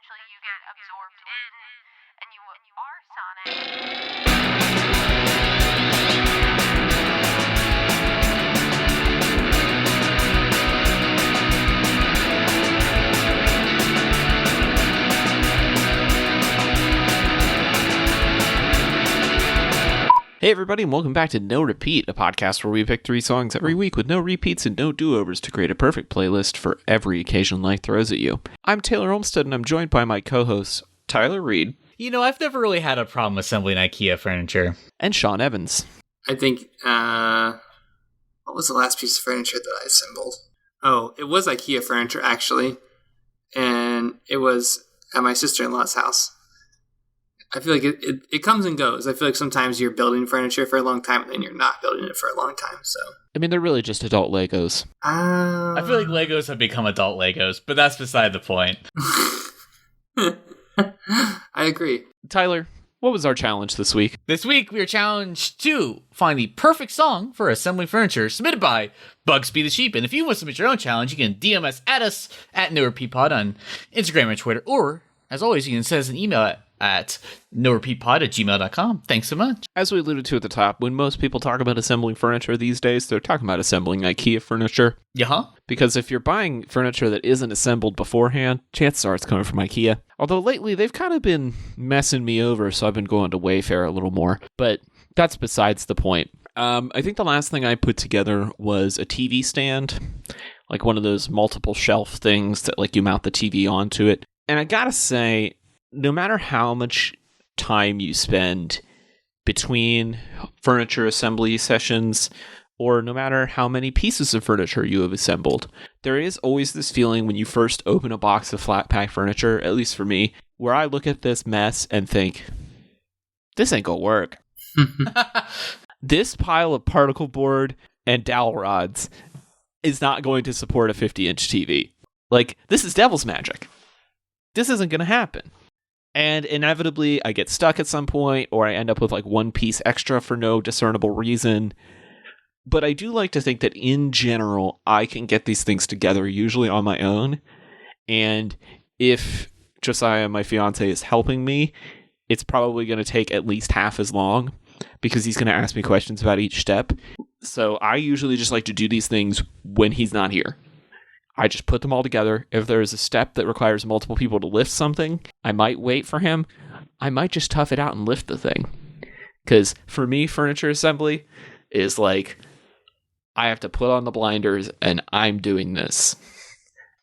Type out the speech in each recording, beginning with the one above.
eventually you get absorbed in, and you are Sonic. Hey everybody, and welcome back to No Repeat, a podcast where we pick 3 songs every week with no repeats and no do-overs to create a perfect playlist for every occasion life throws at you. I'm Taylor Olmsted, and I'm joined by my co-hosts, Tyler Reed. You know, I've never really had a problem assembling IKEA furniture. And Sean Evans. I think, what was the last piece of furniture that I assembled? Oh, it was IKEA furniture, actually. And it was at my sister-in-law's house. I feel like it comes and goes. I feel like sometimes you're building furniture for a long time and then you're not building it for a long time. So I mean, they're really just adult Legos. I feel like Legos have become adult Legos, but that's beside the point. I agree. Tyler, what was our challenge this week? This week, we are challenged to find the perfect song for assembling furniture submitted by Bugsby the Sheep. And if you want to submit your own challenge, you can DM us at NoRepeatPod on Instagram and Twitter. Or, as always, you can send us an email at norepeatpod@gmail.com. Thanks so much. As we alluded to at the top, when most people talk about assembling furniture these days, they're talking about assembling IKEA furniture. Yeah. Because if you're buying furniture that isn't assembled beforehand, chances are it's coming from IKEA. Although lately, they've kind of been messing me over, so I've been going to Wayfair a little more. But that's besides the point. I think the last thing I put together was a TV stand, like one of those multiple shelf things that like you mount the TV onto it. And I gotta say, no matter how much time you spend between furniture assembly sessions, or no matter how many pieces of furniture you have assembled, there is always this feeling when you first open a box of flat pack furniture, at least for me, where I look at this mess and think, this ain't gonna work. This pile of particle board and dowel rods is not going to support a 50-inch TV. Like, this is devil's magic. This isn't gonna happen. And inevitably, I get stuck at some point, or I end up with like one piece extra for no discernible reason. But I do like to think that in general, I can get these things together, usually on my own. And if Josiah, my fiance, is helping me, it's probably going to take at least half as long, because he's going to ask me questions about each step. So I usually just like to do these things when he's not here. I just put them all together. If there's a step that requires multiple people to lift something, I might wait for him. I might just tough it out and lift the thing. Because for me, furniture assembly is like, I have to put on the blinders and I'm doing this.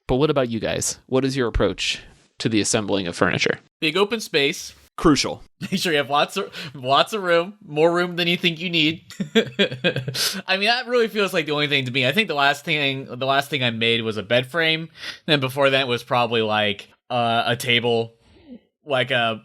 But what about you guys? What is your approach to the assembling of furniture? Big open space. Crucial. Make sure you have lots of room, more room than you think you need. I mean, that really feels like the only thing to me. I think the last thing I made was a bed frame. Then before that was probably like a table, I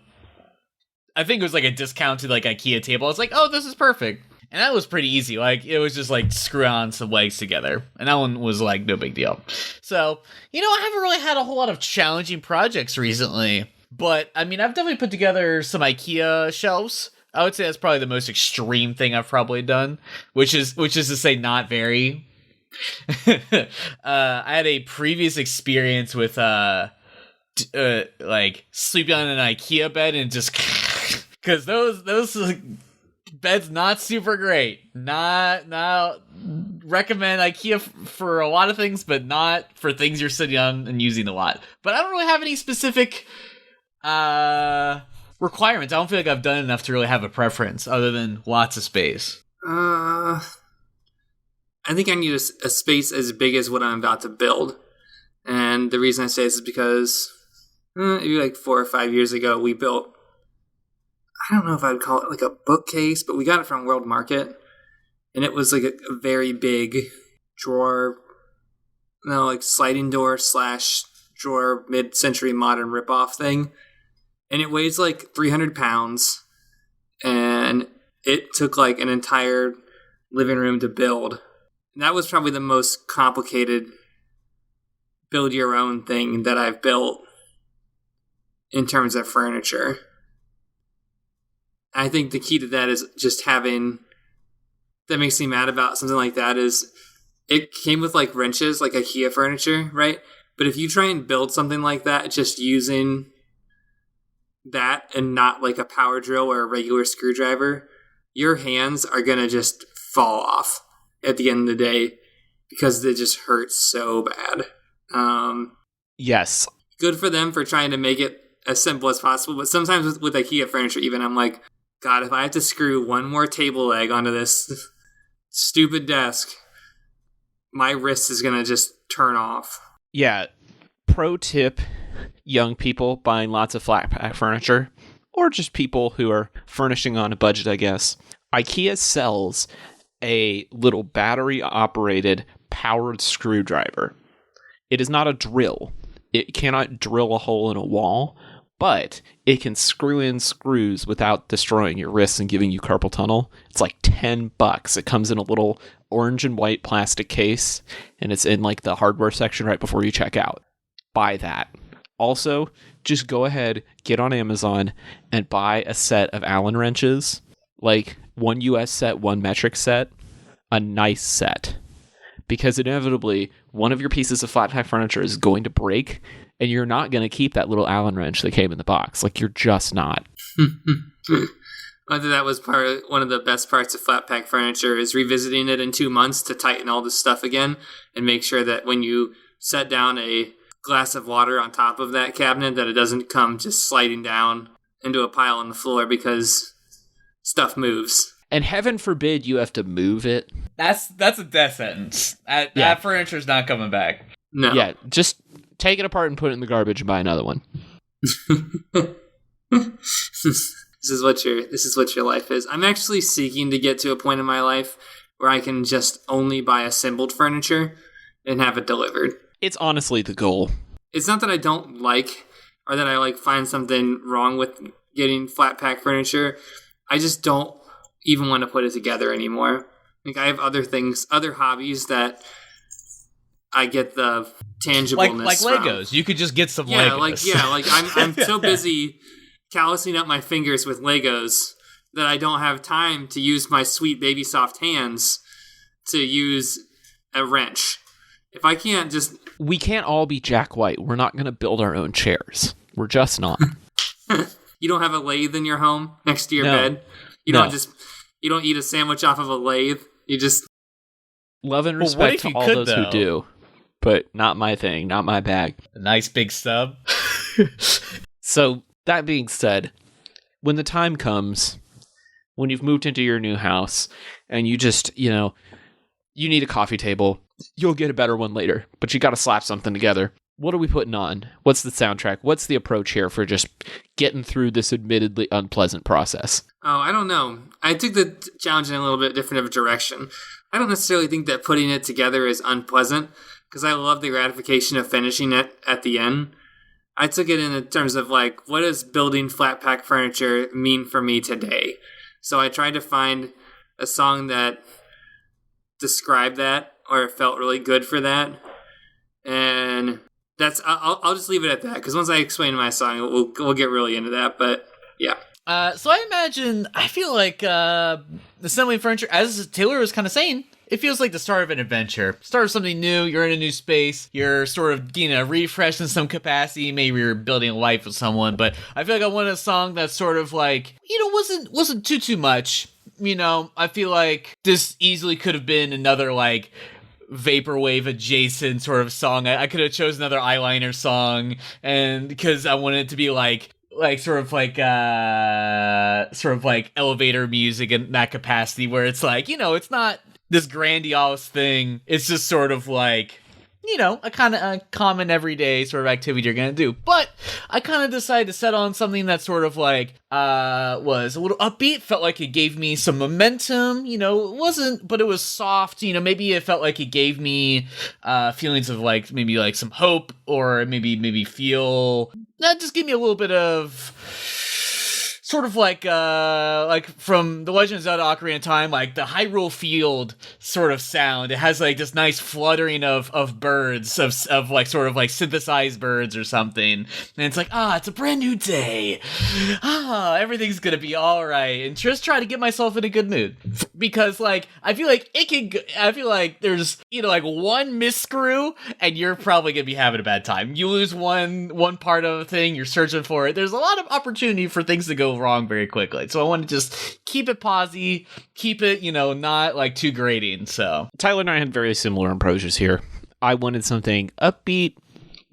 think it was like a discounted like IKEA table. I was like, oh, this is perfect. And that was pretty easy. Like, it was just like screw on some legs together. And that one was like no big deal. So, you know, I haven't really had a whole lot of challenging projects recently. But, I mean, I've definitely put together some IKEA shelves. I would say that's probably the most extreme thing I've probably done, which is to say not very. I had a previous experience with, like, sleeping on an IKEA bed and just... Because those beds not super great. Not recommend IKEA for a lot of things, but not for things you're sitting on and using a lot. But I don't really have any specific... requirements. I don't feel like I've done enough to really have a preference other than lots of space. I think I need a space as big as what I'm about to build. And the reason I say this is because maybe like 4 or 5 years ago, we built, I don't know if I'd call it like a bookcase, but we got it from World Market. And it was like a very big drawer, like sliding door / drawer mid-century modern ripoff thing. And it weighs like 300 pounds. And it took like an entire living room to build. And that was probably the most complicated build your own thing that I've built in terms of furniture. I think the key to that is just having, that makes me mad about something like that is it came with like wrenches, like IKEA furniture, right? But if you try and build something like that just using that and not like a power drill or a regular screwdriver, your hands are going to just fall off at the end of the day because they just hurt so bad. Yes. Good for them for trying to make it as simple as possible. But sometimes with IKEA furniture, even, I'm like, God, if I have to screw one more table leg onto this stupid desk, my wrist is going to just turn off. Yeah. Pro tip, young people buying lots of flat pack furniture, or just people who are furnishing on a budget, I guess. IKEA sells a little battery-operated powered screwdriver. It is not a drill. It cannot drill a hole in a wall, but it can screw in screws without destroying your wrists and giving you carpal tunnel. It's like $10. It comes in a little orange and white plastic case, and it's in like the hardware section right before you check out. Buy that. Also, just go ahead, get on Amazon, and buy a set of Allen wrenches, like one US set, one metric set, a nice set. Because inevitably, one of your pieces of flat pack furniture is going to break, and you're not going to keep that little Allen wrench that came in the box. Like, you're just not. I think that was one of the best parts of flat pack furniture is revisiting it in 2 months to tighten all this stuff again and make sure that when you set down a glass of water on top of that cabinet that it doesn't come just sliding down into a pile on the floor because stuff moves. And heaven forbid you have to move it. That's a death sentence. That furniture's not coming back. No. Yeah, just take it apart and put it in the garbage and buy another one. This is what your life is. I'm actually seeking to get to a point in my life where I can just only buy assembled furniture and have it delivered. It's honestly the goal. It's not that I don't like or that I like find something wrong with getting flat pack furniture. I just don't even want to put it together anymore. Like I have other hobbies that I get the tangibleness like from. Legos. You could just get some Legos. I'm so busy callousing up my fingers with Legos that I don't have time to use my sweet baby soft hands to use a wrench. If I can't just... We can't all be Jack White. We're not going to build our own chairs. We're just not. You don't have a lathe in your home next to your bed? You don't eat a sandwich off of a lathe? You just... Love and respect to all those who do. But not my thing, not my bag. A nice big sub. So, that being said, when the time comes, when you've moved into your new house, and you just, you need a coffee table, you'll get a better one later, but you got to slap something together. What are we putting on? What's the soundtrack? What's the approach here for just getting through this admittedly unpleasant process? Oh, I don't know. I took the challenge in a little bit different of a direction. I don't necessarily think that putting it together is unpleasant, because I love the gratification of finishing it at the end. I took it in terms of like, what does building flat pack furniture mean for me today? So I tried to find a song that described that, or felt really good for that. And that's, I'll just leave it at that, because once I explain my song, we'll get really into that, but yeah. So I feel like assembling furniture, as Taylor was kind of saying, it feels like the start of an adventure. Start of something new, you're in a new space, you're sort of getting a refresh in some capacity, maybe you're building a life with someone, but I feel like I wanted a song that's sort of like, wasn't too much. I feel like this easily could have been another like vaporwave adjacent sort of song. I could have chosen another eyeliner song, and because I wanted it to be like sort of like elevator music in that capacity, where it's like, it's not this grandiose thing. It's just sort of like, a kind of a common everyday sort of activity you're gonna do. But I kind of decided to set on something that sort of like was a little upbeat. Felt like it gave me some momentum. It wasn't, but it was soft. Maybe it felt like it gave me feelings of like maybe like some hope, or maybe feel that just give me a little bit of sort of like from The Legend of Zelda: Ocarina of Time, like the Hyrule Field sort of sound. It has like this nice fluttering of birds, of like sort of like synthesized birds or something. And it's like, it's a brand new day. Everything's gonna be all right. And just try to get myself in a good mood. because like I feel like there's like one misscrew and you're probably gonna be having a bad time. You lose one part of a thing, you're searching for it. There's a lot of opportunity for things to go wrong very quickly. So I want to just keep it posy, keep it not like too grating. So Tyler and I had very similar approaches here. I wanted something upbeat,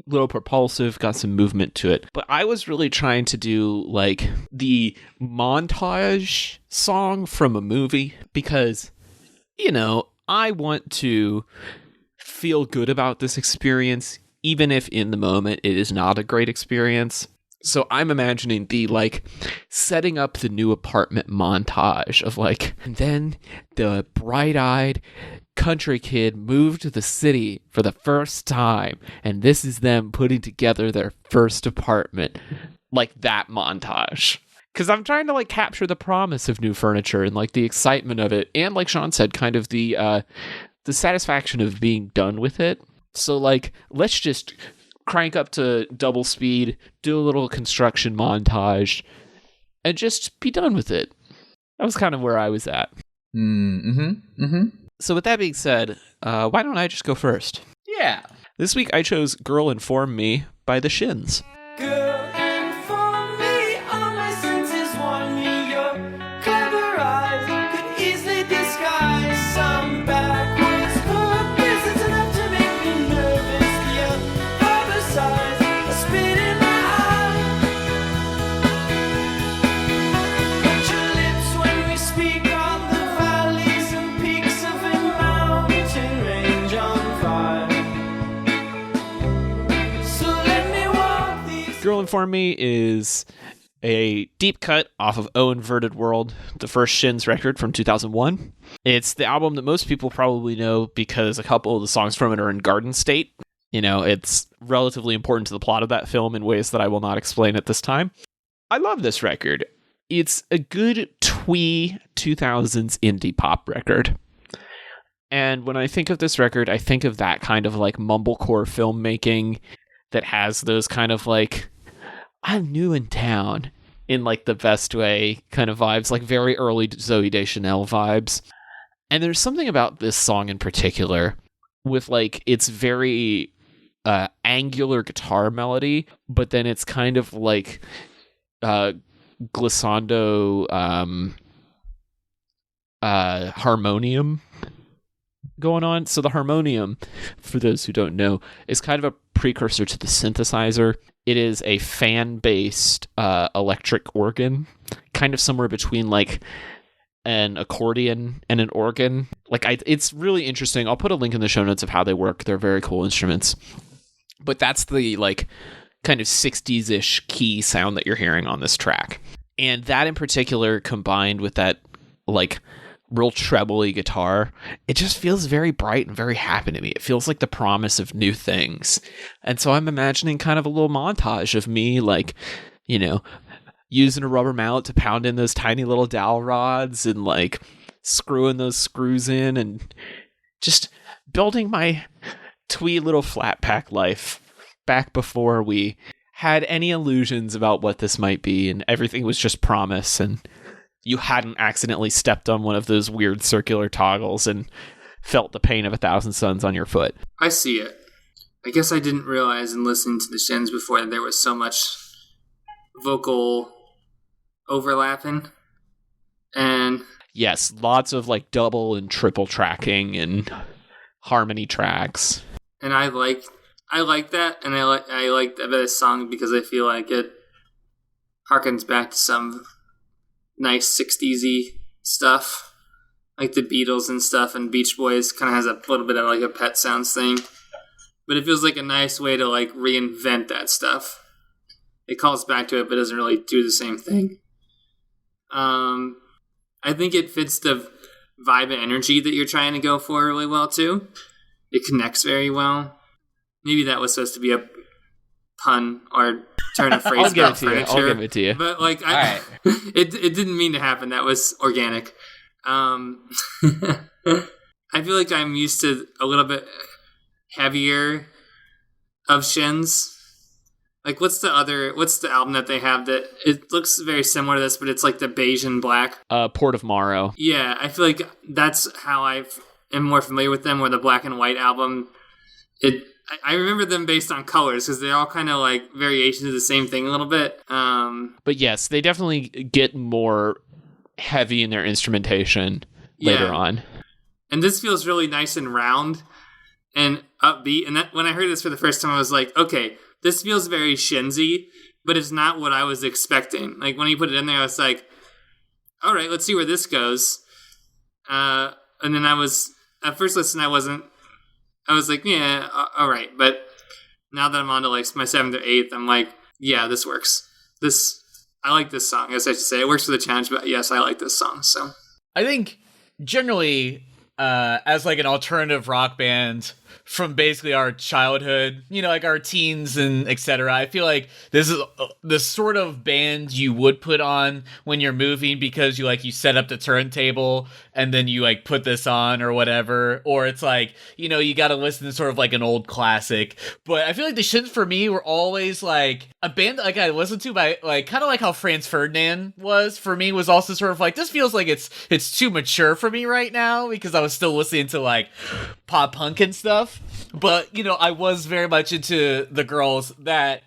little propulsive, got some movement to it. But I was really trying to do like the montage song from a movie because, I want to feel good about this experience, even if in the moment it is not a great experience. So I'm imagining the like setting up the new apartment montage of like, and then the bright-eyed country kid moved to the city for the first time, and this is them putting together their first apartment, like that montage. Because I'm trying to like capture the promise of new furniture and like the excitement of it, and like Sean said, kind of the satisfaction of being done with it. So like, let's just crank up to double speed, do a little construction montage, and just be done with it. That was kind of where I was at. So with that being said, why don't I just go first? yeah. This week I chose Girl Inform Me by the Shins. Girl, inform me, all my senses warn me. Your clever eyes could easily disguise some backwards purpose. It's enough to make me nervous. The harbor size, a spit in my eye. But your lips when we speak on the valleys and peaks of a mountain range on fire. So let me walk these. Girl Inform Me is a deep cut off of O Inverted World, the first Shins record from 2001. It's the album that most people probably know because a couple of the songs from it are in Garden State. It's relatively important to the plot of that film in ways that I will not explain at this time. I love this record. It's a good twee 2000s indie pop record. And when I think of this record, I think of that kind of like mumblecore filmmaking that has those kind of like, I'm new in town in like the best way kind of vibes, like very early Zooey Deschanel vibes. And there's something about this song in particular with like its very angular guitar melody, but then it's kind of like glissando harmonium going on. So the harmonium, for those who don't know, is kind of a precursor to the synthesizer. It is a fan-based electric organ, kind of somewhere between like an accordion and an organ. It's really interesting. I'll put a link in the show notes of how they work. They're very cool instruments. But that's the like kind of 60s-ish key sound that you're hearing on this track. And that in particular, combined with that like real trebly guitar, it just feels very bright and very happy to me. It feels like the promise of new things. And so I'm imagining kind of a little montage of me like, using a rubber mallet to pound in those tiny little dowel rods and like screwing those screws in and just building my twee little flat pack life back before we had any illusions about what this might be and everything was just promise and you hadn't accidentally stepped on one of those weird circular toggles and felt the pain of 1,000 suns on your foot. I see it. I guess I didn't realize in listening to the Shins before that there was so much vocal overlapping. And yes, lots of like double and triple tracking and harmony tracks. And I like that, and I like this song because I feel like it harkens back to some nice 60s-y stuff, like the Beatles and stuff, and Beach Boys kind of has a little bit of like a Pet Sounds thing, but it feels like a nice way to like reinvent that stuff. It calls back to it, but doesn't really do the same thing. I think it fits the vibe and energy that you're trying to go for really well too. It connects very well. Maybe that was supposed to be a pun or turn of phrase about furniture. I'll give it to you. But like, Right. it didn't mean to happen. That was organic. I feel like I'm used to a little bit heavier of Shins. Like, what's the album that they have that it looks very similar to this, but it's like the beige and black? Port of Morrow. Yeah, I feel like that's how I am more familiar with them, where the black and white album, I remember them based on colors because they're all kind of like variations of the same thing a little bit. But yes, they definitely get more heavy in their instrumentation later on. And this feels really nice and round and upbeat. And when I heard this for the first time, I was like, okay, this feels very Shinzy, but it's not what I was expecting. Like, when he put it in there, I was like, all right, let's see where this goes. And then at first listen, I was like, yeah, all right. But now that I'm on to like my 7th or 8th, I'm like, yeah, this works. I like this song, as I should say. It works for the challenge, but yes, I like this song. So I think generally, as like an alternative rock band from basically our childhood, like our teens and etc., I feel like this is the sort of band you would put on when you're moving, because you set up the turntable and then you like put this on or whatever, or it's like, you got to listen to sort of like an old classic. But I feel like the Shins for me were always like a band that like I listened to by like kind of like how Franz Ferdinand was for me, was also sort of like, this feels like it's too mature for me right now, because I was still listening to like pop punk and stuff. But I was very much into the girls that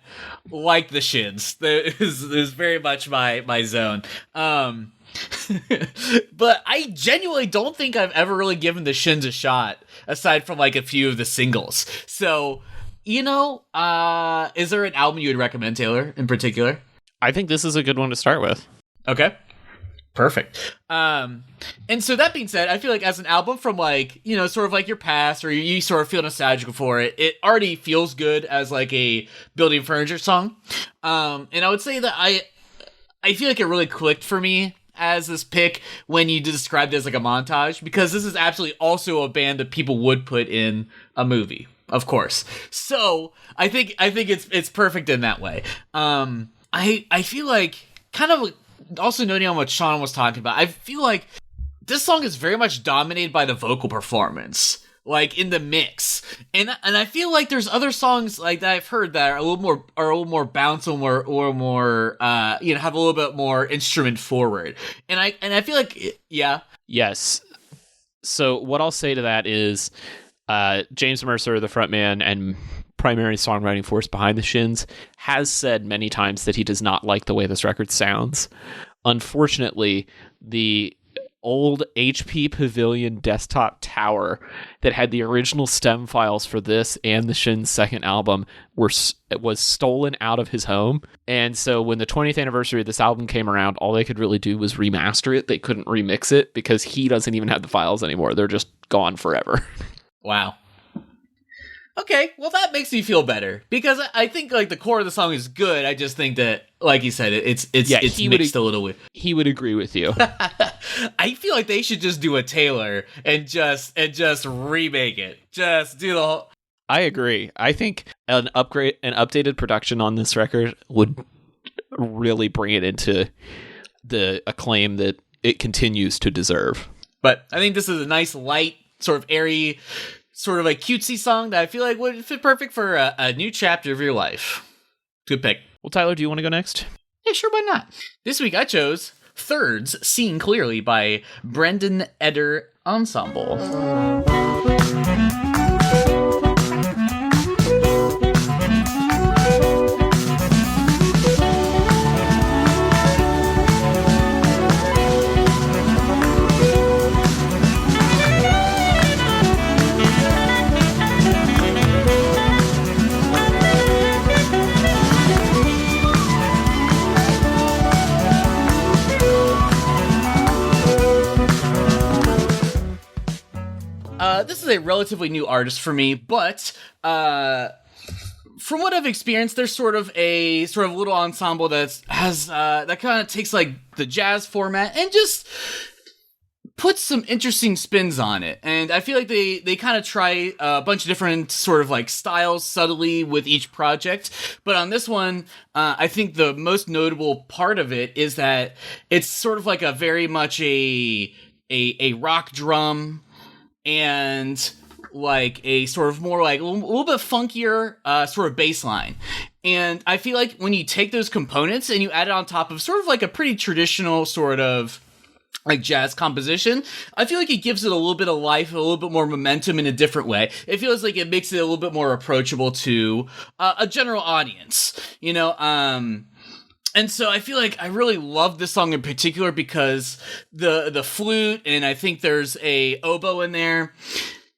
like the Shins. That is very much my zone. But I genuinely don't think I've ever really given the Shins a shot, aside from like a few of the singles. So, is there an album you would recommend, Taylor, in particular? I think this is a good one to start with. Okay. Perfect. And so that being said, I feel like as an album from like, sort of like your past, or you sort of feel nostalgic for it, it already feels good as like a building furniture song. And I would say that I feel like it really clicked for me as this pick when you described it as like a montage, because this is absolutely also a band that people would put in a movie, of course. So I think it's perfect in that way. I feel like kind of also noting on what Sean was talking about, I feel like this song is very much dominated by the vocal performance, like in the mix, and I feel like there's other songs like that I've heard that are a little more bounce, or more have a little bit more instrument forward, and I feel like Yes. So what I'll say to that is, James Mercer, the frontman and primary songwriting force behind the Shins, has said many times that he does not like the way this record sounds. Unfortunately, the old HP Pavilion desktop tower that had the original stem files for this and the Shins' second album was stolen out of his home. And so when the 20th anniversary of this album came around, all they could really do was remaster it. They couldn't remix it because he doesn't even have the files anymore. They're just gone forever. Wow. Okay, well that makes me feel better, because I think like the core of the song is good. I just think that, like you said, it's mixed a little bit. He would agree with you. I feel like they should just do a Taylor and just remake it. Just do the whole. I agree. I think an updated production on this record would really bring it into the acclaim that it continues to deserve. But I think this is a nice, light, sort of airy, sort of like cutesy song that I feel like would fit perfect for a new chapter of your life. Good pick. Well, Tyler, do you want to go next? Yeah, sure, why not? This week I chose Thirds Seen Clearly by Brendan Eder Ensemble. This is a relatively new artist for me, but from what I've experienced, there's sort of a little ensemble that kind of takes like the jazz format and just puts some interesting spins on it. And I feel like they kind of try a bunch of different sort of like styles subtly with each project. But on this one, I think the most notable part of it is that it's sort of like a very much a rock drum and like a sort of more like a little bit funkier sort of bass line. And I feel like when you take those components and you add it on top of sort of like a pretty traditional sort of like jazz composition, I feel like it gives it a little bit of life, a little bit more momentum in a different way. It feels like it makes it a little bit more approachable to a general audience, you know. And so I feel like I really love this song in particular because the flute, and I think there's a oboe in there,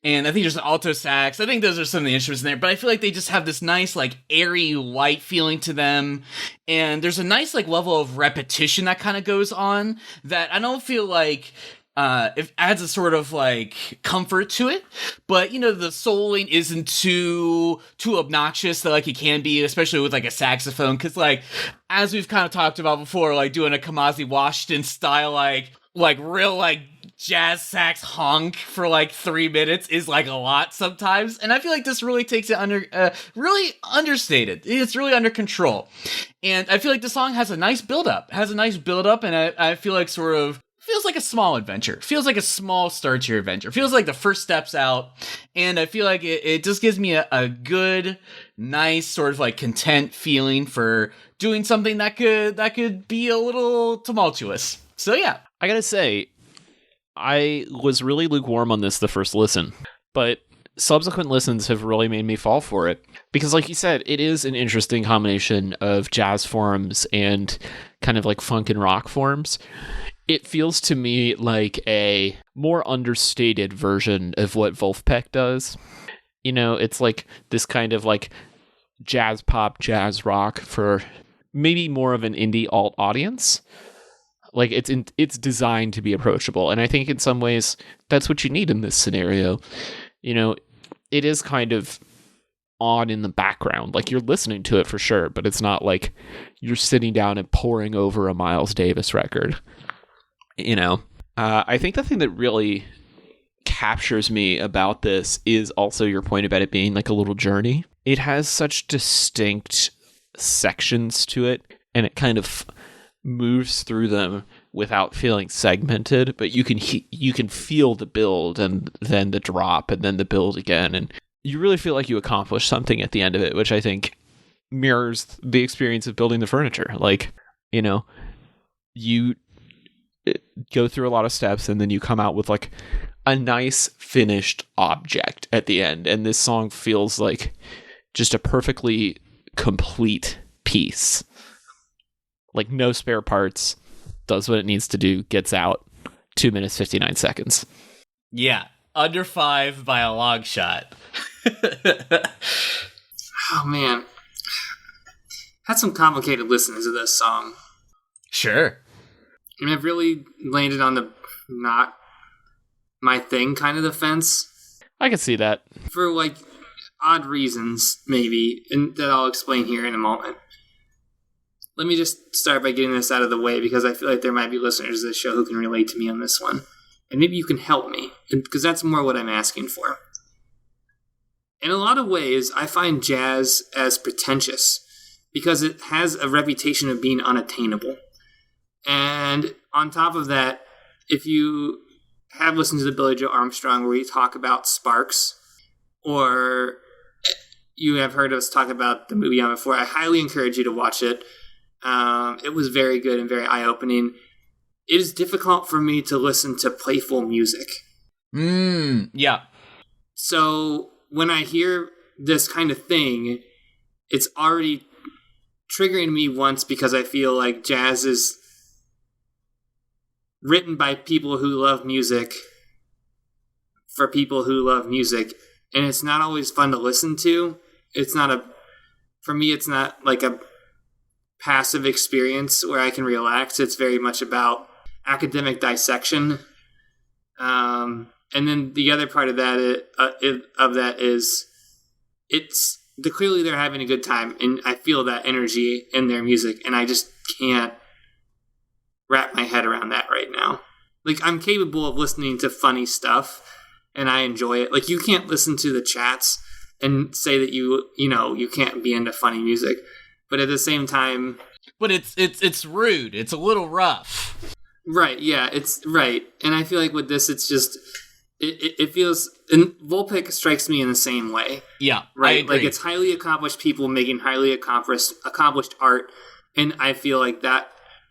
and I think there's an alto sax. I think those are some of the instruments in there, but I feel like they just have this nice, like, airy, light feeling to them. And there's a nice, like, level of repetition that kind of goes on that I don't feel like it adds a sort of, like, comfort to it. But, you know, the soloing isn't too obnoxious that, like, it can be, especially with, like, a saxophone. Because, like, as we've kind of talked about before, like, doing a Kamasi Washington style, like real, like, jazz sax honk for like 3 minutes is like a lot sometimes, and I feel like this really takes it really understated. It's really under control, and I feel like the song has a nice build up, and I feel like sort of feels like a small adventure, feels like a small start to your adventure, feels like the first steps out, and I feel like it just gives me a good, nice sort of like content feeling for doing something that could be a little tumultuous. So yeah, I gotta say, I was really lukewarm on this the first listen, but subsequent listens have really made me fall for it. Because like you said, it is an interesting combination of jazz forms and kind of like funk and rock forms. It feels to me like a more understated version of what Wolfpack does. You know, it's like this kind of like jazz pop, jazz rock for maybe more of an indie alt audience. Like, it's designed to be approachable, and I think in some ways that's what you need in this scenario. You know, it is kind of on in the background. Like, you're listening to it for sure, but it's not like you're sitting down and poring over a Miles Davis record. You know, I think the thing that really captures me about this is also your point about it being like a little journey. It has such distinct sections to it, and it kind of moves through them without feeling segmented, but you can feel the build and then the drop and then the build again, and you really feel like you accomplished something at the end of it, which I think mirrors the experience of building the furniture. Like, you know, you go through a lot of steps and then you come out with like a nice finished object at the end, and this song feels like just a perfectly complete piece. Like, no spare parts, does what it needs to do, gets out, 2 minutes, 59 seconds. Yeah, under 5 by a long shot. Oh, man. Had some complicated listens to this song. Sure. And I've really landed on the not my thing kind of the fence. I can see that. For, like, odd reasons, maybe, and that I'll explain here in a moment. Let me just start by getting this out of the way, because I feel like there might be listeners of this show who can relate to me on this one. And maybe you can help me, because that's more what I'm asking for. In a lot of ways, I find jazz as pretentious, because it has a reputation of being unattainable. And on top of that, if you have listened to the Billy Joe Armstrong where we talk about sparks, or you have heard us talk about the movie on before, I highly encourage you to watch it. It was very good and very eye-opening. It is difficult for me to listen to playful music. Yeah. So when I hear this kind of thing, it's already triggering me once, because I feel like jazz is written by people who love music for people who love music, and it's not always fun to listen to. For me, it's not like a passive experience where I can relax. It's very much about academic dissection. And then the other part of that is it's clearly they're having a good time, and I feel that energy in their music, and I just can't wrap my head around that right now. Like, I'm capable of listening to funny stuff, and I enjoy it. Like, you can't listen to the chats and say that you can't be into funny music. But at the same time... But it's rude. It's a little rough. Right, yeah, it's right. And I feel like with this, it's it feels, and Vulpix strikes me in the same way. Yeah, right. Like it's highly accomplished people making highly accomplished art, and I feel like that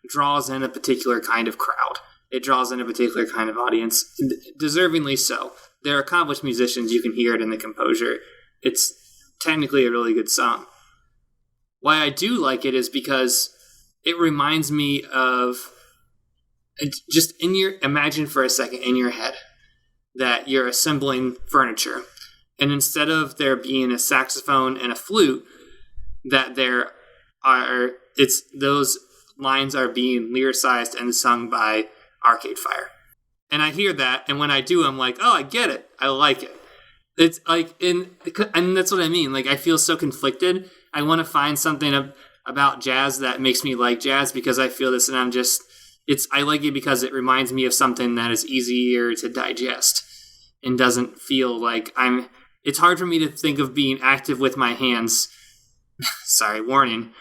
draws in a particular kind of crowd. It draws in a particular kind of audience, deservingly so. They're accomplished musicians. You can hear it in the composure. It's technically a really good song. Why I do like it is because it reminds me of, just imagine for a second in your head that you're assembling furniture, and instead of there being a saxophone and a flute, that those lines are being lyricized and sung by Arcade Fire. And I hear that, and when I do, I'm like, oh, I get it. I like it. It's like, and that's what I mean. Like, I feel so conflicted. I want to find something about jazz that makes me like jazz because I feel this, and I like it because it reminds me of something that is easier to digest and doesn't feel like it's hard for me to think of being active with my hands. Sorry, warning.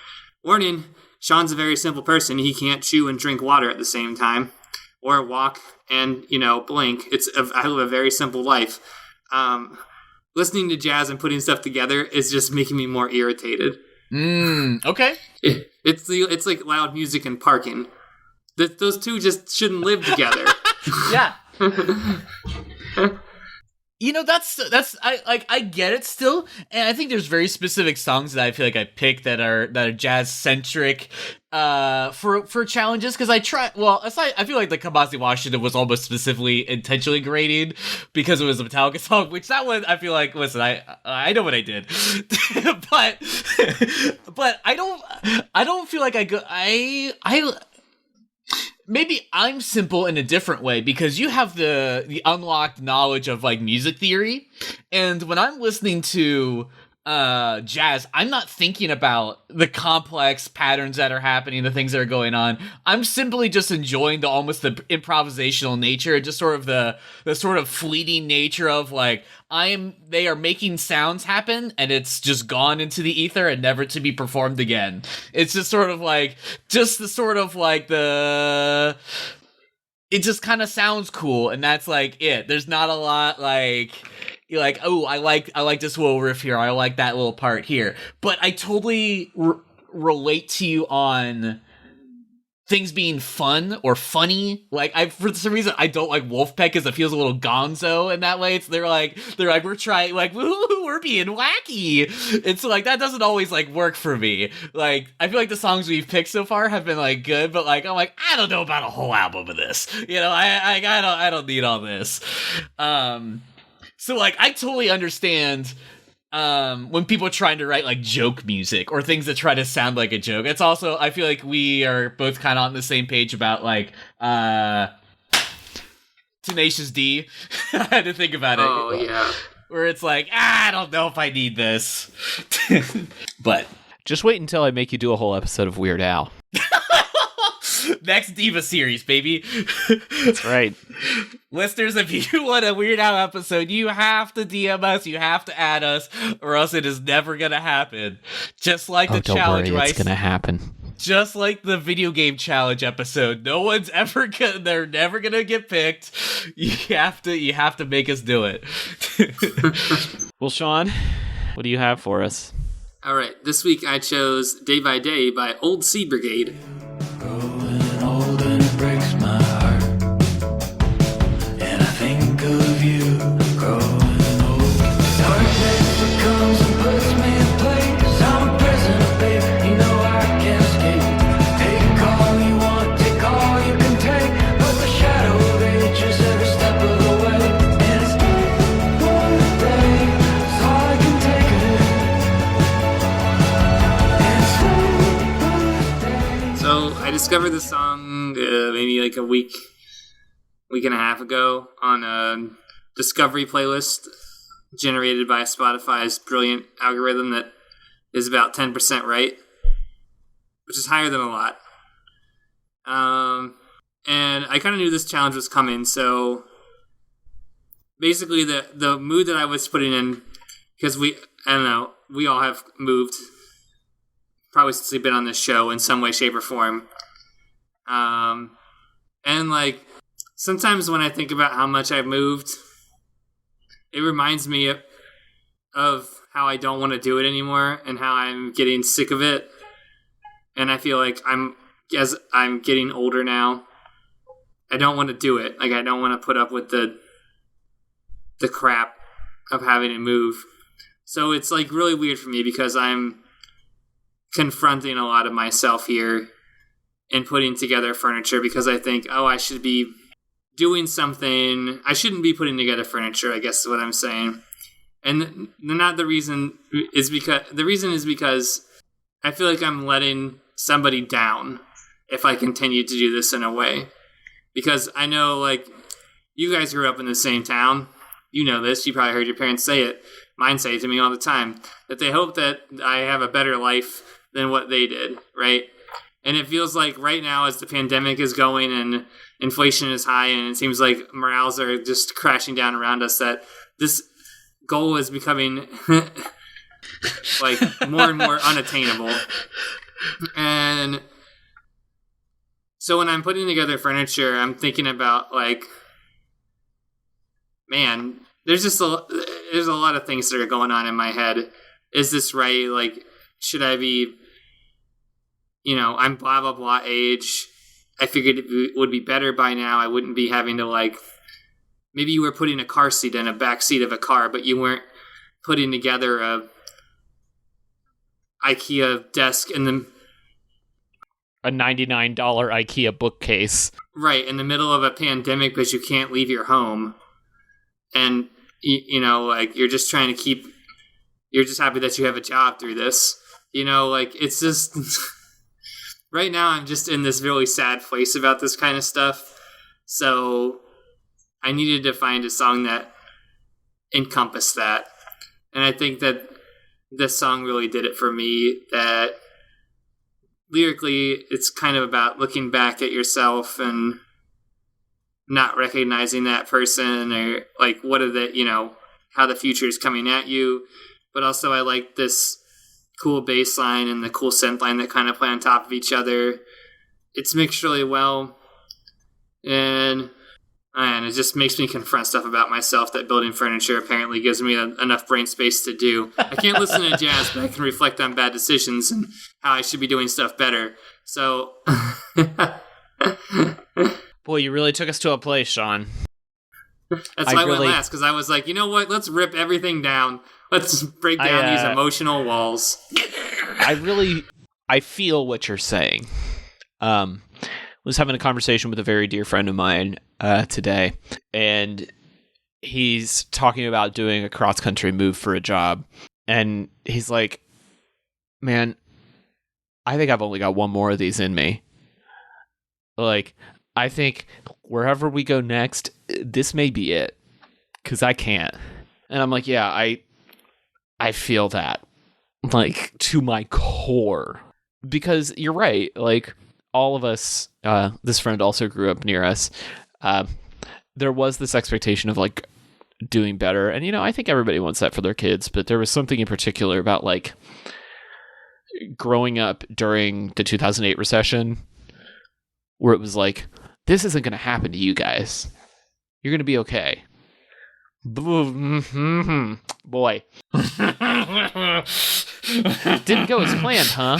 Sean's a very simple person. He can't chew and drink water at the same time or walk and, blink. I live a very simple life. Listening to jazz and putting stuff together is just making me more irritated. Okay. It's like loud music and parking. Those two just shouldn't live together. Yeah. I get it still, and I think there's very specific songs that I feel like I pick that are jazz centric for challenges, because I feel like the Kamasi Washington was almost specifically intentionally graded because it was a Metallica song, which that one I feel like, listen, I know what I did. but I don't feel like maybe I'm simple in a different way, because you have the unlocked knowledge of like music theory, and when I'm listening to jazz, I'm not thinking about the complex patterns that are happening, the things that are going on. I'm simply just enjoying the improvisational nature, just sort of the sort of fleeting nature of like they are making sounds happen and it's just gone into the ether and never to be performed again. It's just sort of like it just kind of sounds cool, and that's like it. There's not a lot like you're like, oh, I like this little riff here, I like that little part here. But I totally relate to you on things being fun or funny. Like, for some reason I don't like Wolfpack because it feels a little gonzo in that way. They're like we're trying, like, woo, we're being wacky. It's like that doesn't always like work for me. Like, I feel like the songs we've picked so far have been like good, but like I'm like, I don't know about a whole album of this. I don't need all this. So like I totally understand when people are trying to write like joke music or things that try to sound like a joke. It's also, I feel like we are both kind of on the same page about like Tenacious D. I had to think about it. Oh yeah. Where it's like, I don't know if I need this. But just wait until I make you do a whole episode of Weird Al. Next Diva series, baby. That's right. Listeners, if you want a Weird Al episode, you have to DM us, you have to add us, or else it is never gonna happen. Just like the challenge, don't worry, right? It's gonna happen. Just like the video game challenge episode. They're never gonna get picked. You have to make us do it. Well, Sean, what do you have for us? All right, this week I chose Day by Day by Old Sea Brigade. Growing old and it breaks my heart, and I think of you growing old. Darkness that comes and puts me in place. I'm a prisoner, babe, you know I can't escape. Take all you want, take all you can take, but the shadow of age is every step of the way. And it's one day, it's all I can take of it. And So I discovered this song maybe like a week and a half ago on a discovery playlist generated by Spotify's brilliant algorithm that is about 10% right, which is higher than a lot. And I kind of knew this challenge was coming, so basically the mood that I was putting in, because we all have moved probably since we've been on this show in some way, shape, or form. And like sometimes when I think about how much I've moved, it reminds me of how I don't want to do it anymore and how I'm getting sick of it. And I feel like as I'm getting older now, I don't want to do it. Like, I don't want to put up with the crap of having it move. So it's like really weird for me because I'm confronting a lot of myself here and putting together furniture because I think, I should be doing something. I shouldn't be putting together furniture, I guess is what I'm saying. And the reason is because I feel like I'm letting somebody down if I continue to do this in a way. Because I know, like, you guys grew up in the same town. You know this. You probably heard your parents say it. Mine say it to me all the time. That they hope that I have a better life than what they did, right? And it feels like right now as the pandemic is going and inflation is high and it seems like morales are just crashing down around us, that this goal is becoming like more and more unattainable. And so when I'm putting together furniture, I'm thinking about, like, man, there's a lot of things that are going on in my head. Is this right? Like, should I be, I'm blah, blah, blah age. I figured it would be better by now. I wouldn't be having to, like, maybe you were putting a car seat in a back seat of a car, but you weren't putting together a IKEA desk in the... A $99 IKEA bookcase. Right, in the middle of a pandemic because you can't leave your home. And, like, you're just trying to you're just happy that you have a job through this. Like, it's just... Right now, I'm just in this really sad place about this kind of stuff. So, I needed to find a song that encompassed that. And I think that this song really did it for me. That lyrically, it's kind of about looking back at yourself and not recognizing that person, or like what are the, how the future is coming at you. But also I like this cool bass line and the cool synth line that kind of play on top of each other. It's mixed really well. And it just makes me confront stuff about myself that building furniture apparently gives me enough brain space to do. I can't listen to jazz, but I can reflect on bad decisions and how I should be doing stuff better. So... Boy, you really took us to a place, Sean. That's why I went last, because I was like, you know what? Let's rip everything down. Let's break down these emotional walls. I feel what you're saying. Was having a conversation with a very dear friend of mine today, and he's talking about doing a cross-country move for a job, and he's like, man, I think I've only got one more of these in me. Like, I think wherever we go next, this may be it, because I can't. And I'm like, yeah, I feel that, like, to my core. Because you're right, like, all of us, this friend also grew up near us, there was this expectation of, like, doing better. And, I think everybody wants that for their kids, but there was something in particular about, like, growing up during the 2008 recession, where it was like, this isn't going to happen to you guys. You're going to be okay. Boy. Didn't go as planned, huh?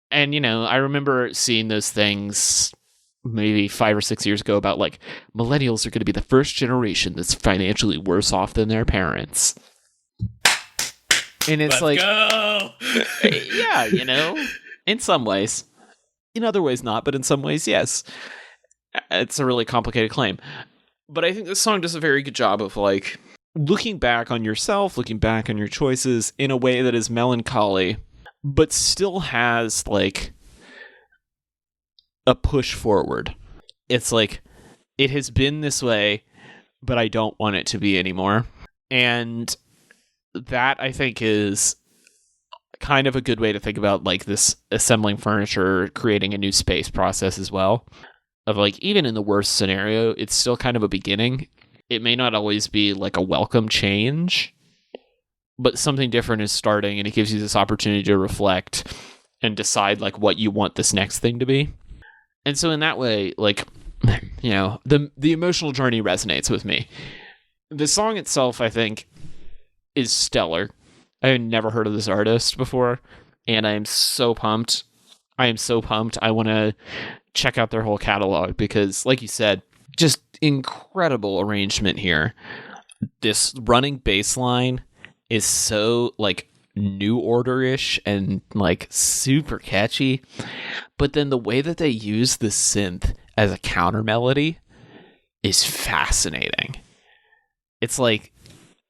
And, I remember seeing those things maybe 5 or 6 years ago about, like, millennials are going to be the first generation that's financially worse off than their parents. And it's Let's go! Yeah, in some ways. In other ways, not, but in some ways, yes. It's a really complicated claim. But I think this song does a very good job of, like, looking back on yourself, looking back on your choices in a way that is melancholy, but still has, like, a push forward. It's like, it has been this way, but I don't want it to be anymore. And that, I think, is kind of a good way to think about, like, this assembling furniture, creating a new space process as well. Of, like, even in the worst scenario, it's still kind of a beginning. It may not always be, like, a welcome change, but something different is starting, and it gives you this opportunity to reflect and decide, like, what you want this next thing to be. And so in that way, like, the emotional journey resonates with me. The song itself, I think, is stellar. I had never heard of this artist before, and I am so pumped. I want to check out their whole catalog because, like you said, just incredible arrangement here. This running bass line is so, like, New Order-ish and, like, super catchy. But then the way that they use the synth as a counter melody is fascinating. It's like,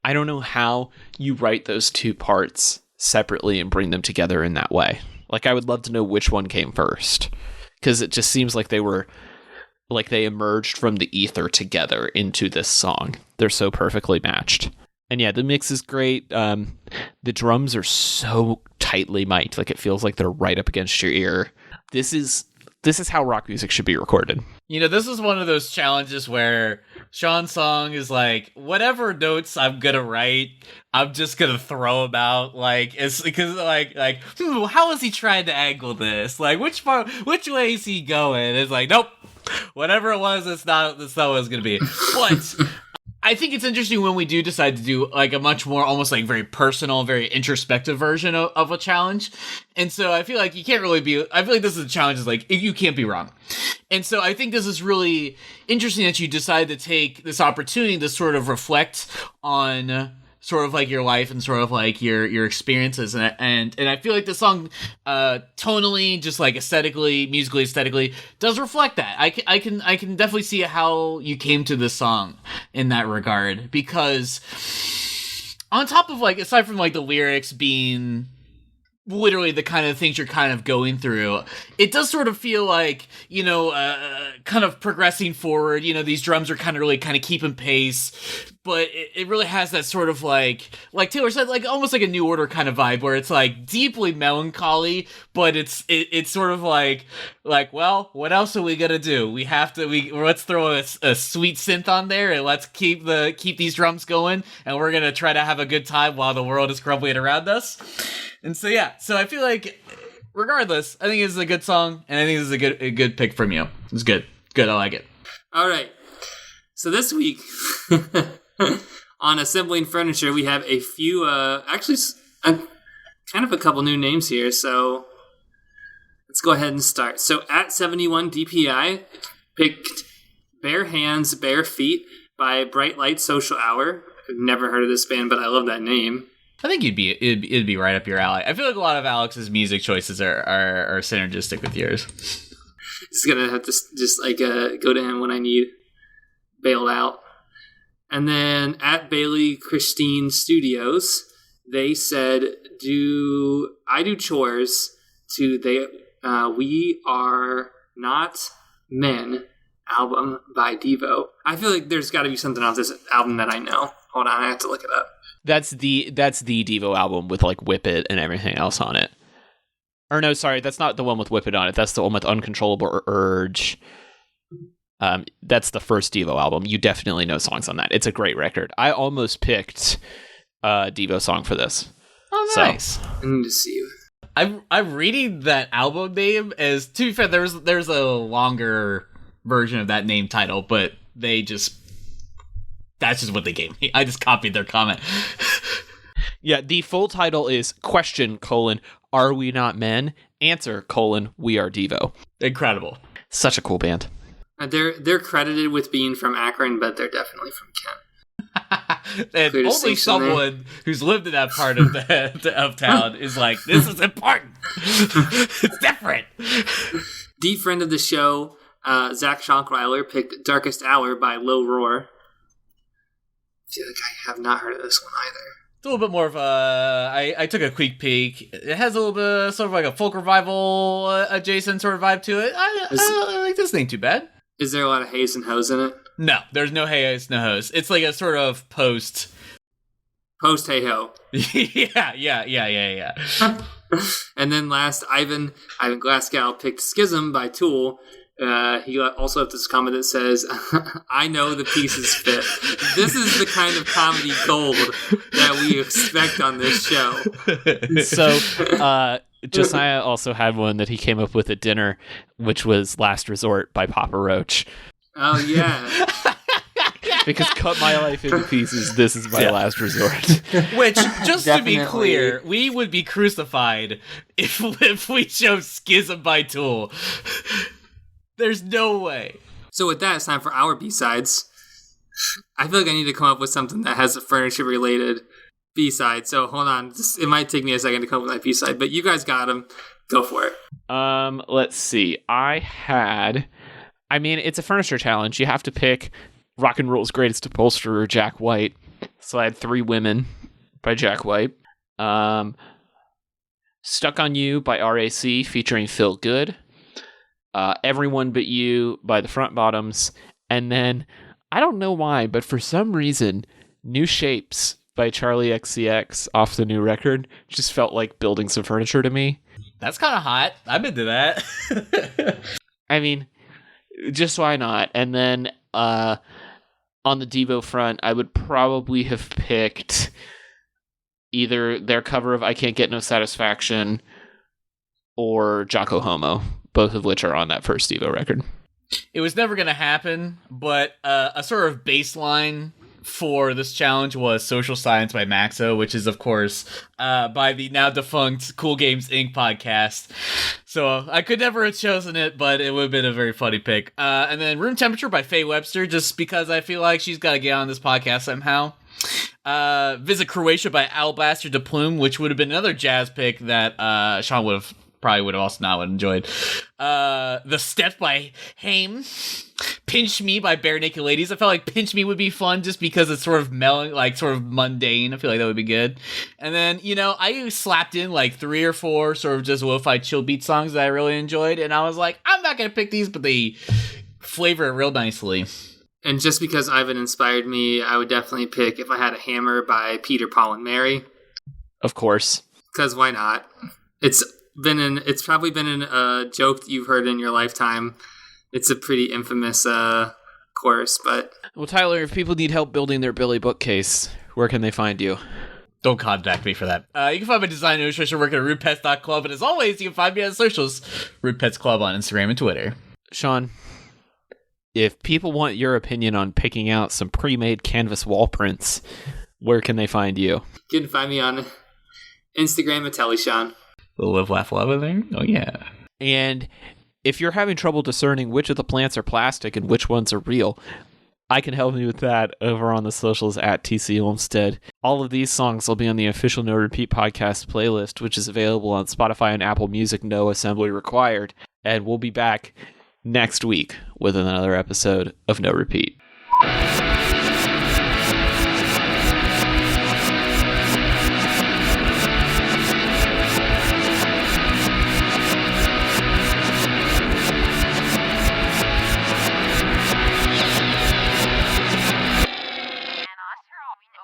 I don't know how you write those two parts separately and bring them together in that way. Like, I would love to know which one came first, because it just seems like they emerged from the ether together into this song. They're so perfectly matched. And yeah, the mix is great. The drums are so tightly mic'd, like it feels like they're right up against your ear. This is how rock music should be recorded. This is one of those challenges where Sean's song is like, whatever notes I'm gonna write, I'm just gonna throw them out. Like, it's because how is he trying to angle this? Like, which way is he going? It's like, nope, whatever it was, that's not what it's gonna be. But I think it's interesting when we do decide to do like a much more almost like very personal, very introspective version of a challenge. And so I feel like you can't really I feel like this is a challenge is like, you can't be wrong. And so I think this is really interesting that you decide to take this opportunity to sort of reflect on sort of like your life and sort of like your experiences. And I feel like the song, tonally, just like aesthetically, musically, aesthetically, does reflect that. I can definitely see how you came to this song in that regard, because on top of like, aside from like the lyrics being literally the kind of things you're kind of going through, it does sort of feel like, kind of progressing forward. These drums are kind of keeping pace, but it really has that sort of like Taylor said, like almost like a New Order kind of vibe, where it's like deeply melancholy, but it's sort of like, well, what else are we gonna do? Let's throw a sweet synth on there and let's keep these drums going, and we're gonna try to have a good time while the world is crumbling around us. And so yeah, so I feel like regardless, I think this is a good song, and I think this is a good pick from you. It's good, I like it. All right, so this week on Assembling Furniture, we have a few, kind of a couple new names here. So let's go ahead and start. So at 71 DPI picked "Bare Hands, Bare Feet" by Bright Light Social Hour. I've never heard of this band, but I love that name. I think it'd be right up your alley. I feel like a lot of Alex's music choices are synergistic with yours. Just gonna have to go to him when I need bailed out. And then at Bailey Christine Studios, they said, I do chores to We Are Not Men album by Devo. I feel like there's got to be something off this album that I know. Hold on, I have to look it up. That's the Devo album with like Whip It and everything else on it. Or no, sorry, that's not the one with Whip It on it. That's the one with Uncontrollable Urge. That's the first Devo album. You definitely know songs on that. It's a great record. I almost picked a Devo song for this. Oh, nice. I need to see you. I'm reading that album name as, to be fair, there's a longer version of that name title, but that's just what they gave me. I just copied their comment. Yeah, the full title is Are we not men? Answer, we are Devo. Incredible. Such a cool band. They're credited with being from Akron, but they're definitely from Kent. And only someone who's lived in that part of town is like, this is important. It's different. Deep friend of the show, Zach Schonkweiler, picked Darkest Hour by Low Roar. I feel like I have not heard of this one either. It's a little bit more of a... I took a quick peek. It has a little bit sort of like a folk revival adjacent sort of vibe to it. I like this thing too bad. Is there a lot of haze and hose in it? No, there's no haze, no hose. It's like a sort of post hey ho. Yeah. And then last, Ivan Glasgow picked Schism by Tool. He also left this comment that says, I know the pieces fit. This is the kind of comedy gold that we expect on this show. So, Josiah also had one that he came up with at dinner, which was Last Resort by Papa Roach. Oh, yeah. Because cut my life into pieces, this is my last resort. Which, just to be Definitely. clear, we would be crucified if we chose Schism by Tool. There's no way. So with that, it's time for our B-sides. I feel like I need to come up with something that has a furniture-related B-side. So hold on. It might take me a second to come up with my B-side, but you guys got them. Go for it. Let's see. It's a furniture challenge. You have to pick rock and roll's greatest upholsterer, Jack White. So I had 3 Women by Jack White. Stuck on You by RAC featuring Phil Good. Everyone But You by the Front Bottoms. And then, I don't know why, but for some reason, New Shapes by Charlie XCX off the new record just felt like building some furniture to me. That's kind of hot. I'm into that. I mean, just why not? And then on the Devo front, I would probably have picked either their cover of I Can't Get No Satisfaction or Jocko Homo, both of which are on that first Devo record. It was never going to happen, but a sort of baseline for this challenge was Social Science by Maxo, which is, of course, by the now defunct Cool Games Inc. podcast. So I could never have chosen it, but it would have been a very funny pick. And then Room Temperature by Faye Webster, just because I feel like she's got to get on this podcast somehow. Visit Croatia by Alabaster de Plume, which would have been another jazz pick that Sean would have also not enjoyed. The Steps by Haim. Pinch Me by Bare Naked Ladies. I felt like Pinch Me would be fun just because it's sort of sort of mundane. I feel like that would be good. And then, I slapped in like 3 or 4 sort of just lo-fi chill beat songs that I really enjoyed. And I was like, I'm not going to pick these, but they flavor it real nicely. And just because Ivan inspired me, I would definitely pick If I Had a Hammer by Peter, Paul, and Mary. Of course. Because why not? It's probably been in a joke that you've heard in your lifetime. It's a pretty infamous chorus, but... Well, Tyler, if people need help building their Billy bookcase, where can they find you? Don't contact me for that. You can find my design and illustration work at rudepets.club, and as always, you can find me on the socials, Rude Pets Club on Instagram and Twitter. Sean, if people want your opinion on picking out some pre-made canvas wall prints, where can they find you? You can find me on Instagram at TellySean. Live, laugh, love in there? Oh, yeah. And if you're having trouble discerning which of the plants are plastic and which ones are real, I can help you with that over on the socials at TC Olmstead. All of these songs will be on the official No Repeat podcast playlist, which is available on Spotify and Apple Music, no assembly required. And we'll be back next week with another episode of No Repeat.